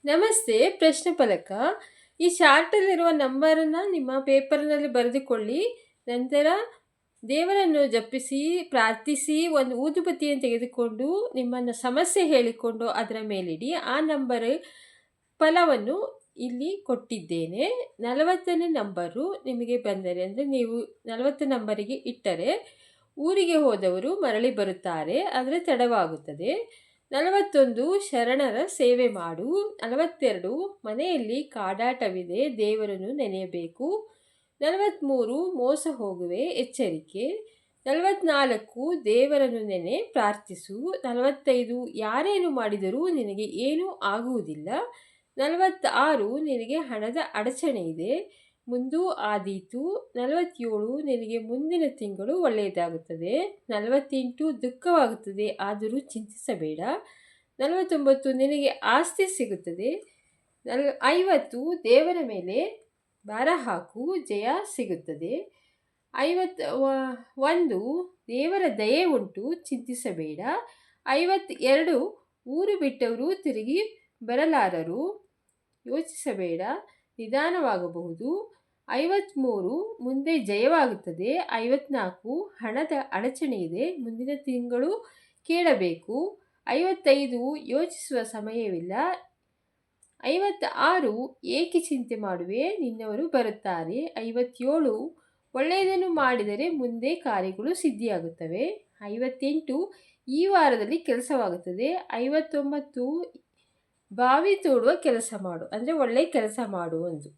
ನಮಸ್ತೆ ಪ್ರಶ್ನೆ ಫಲಕ. ಈ ಚಾರ್ಟಲ್ಲಿರುವ ನಂಬರನ್ನು ನಿಮ್ಮ ಪೇಪರ್ನಲ್ಲಿ ಬರೆದುಕೊಳ್ಳಿ. ನಂತರ ದೇವರನ್ನು ಜಪಿಸಿ ಪ್ರಾರ್ಥಿಸಿ ಒಂದು ಊದುಬತ್ತಿಯನ್ನು ತೆಗೆದುಕೊಂಡು ನಿಮ್ಮನ್ನು ಸಮಸ್ಯೆ ಹೇಳಿಕೊಂಡು ಅದರ ಮೇಲಿಡಿ. ಆ ನಂಬರ್ ಫಲವನ್ನು ಇಲ್ಲಿ ಕೊಟ್ಟಿದ್ದೇನೆ. 40ನೇ ನಂಬರು ನಿಮಗೆ ಬಂದರೆ, ಅಂದರೆ ನೀವು 40 ನಂಬರಿಗೆ ಇಟ್ಟರೆ ಊರಿಗೆ ಹೋದವರು ಮರಳಿ ಬರುತ್ತಾರೆ, ಆದರೆ ತಡವಾಗುತ್ತದೆ. 41 ಶರಣರ ಸೇವೆ ಮಾಡು. 42 ಮನೆಯಲ್ಲಿ ಕಾಡಾಟವಿದೆ, ದೇವರನ್ನು ನೆನೆಯಬೇಕು. 43 ಮೋಸ ಹೋಗುವೆ, ಎಚ್ಚರಿಕೆ. 44 ದೇವರನ್ನು ನೆನೆ ಪ್ರಾರ್ಥಿಸು. 45 ಯಾರೇನು ಮಾಡಿದರೂ ನಿನಗೆ ಏನೂ ಆಗುವುದಿಲ್ಲ. 46 ನಿನಗೆ ಹಣದ ಅಡಚಣೆ ಇದೆ, ಮುಂದೂ ಆದೀತು. 47 ನಿನಗೆ ಮುಂದಿನ ತಿಂಗಳು ಒಳ್ಳೆಯದಾಗುತ್ತದೆ. 48 ದುಃಖವಾಗುತ್ತದೆ, ಆದರೂ ಚಿಂತಿಸಬೇಡ. 49 ನಿನಗೆ ಆಸ್ತಿ ಸಿಗುತ್ತದೆ. 50 ದೇವರ ಮೇಲೆ ಭಾರ ಹಾಕು, ಜಯ ಸಿಗುತ್ತದೆ. 51 ದೇವರ ದಯೆ ಉಂಟು, ಚಿಂತಿಸಬೇಡ. 52 ಊರು ಬಿಟ್ಟವರು ತಿರುಗಿ ಬರಲಾರರು, ಯೋಚಿಸಬೇಡ, ನಿಧಾನವಾಗಬಹುದು. 53 ಮುಂದೆ ಜಯವಾಗುತ್ತದೆ. 54 ಹಣದ ಅಡಚಣೆ ಇದೆ, ಮುಂದಿನ ತಿಂಗಳು ಕೇಳಬೇಕು. 55 ಯೋಚಿಸುವ ಸಮಯವಿಲ್ಲ. 56 ಏಕೆ ಚಿಂತೆ ಮಾಡುವೆ, ನಿನ್ನವರು ಬರುತ್ತಾರೆ. 57 ಒಳ್ಳೆಯದನ್ನು ಮಾಡಿದರೆ ಮುಂದೆ ಕಾರ್ಯಗಳು ಸಿದ್ಧಿಯಾಗುತ್ತವೆ. 58 ಈ ವಾರದಲ್ಲಿ ಕೆಲಸವಾಗುತ್ತದೆ. 59 ಬಾವಿ ತೋಡುವ ಕೆಲಸ ಮಾಡು, ಅಂದರೆ ಒಳ್ಳೆಯ ಕೆಲಸ ಮಾಡು ಒಂದು.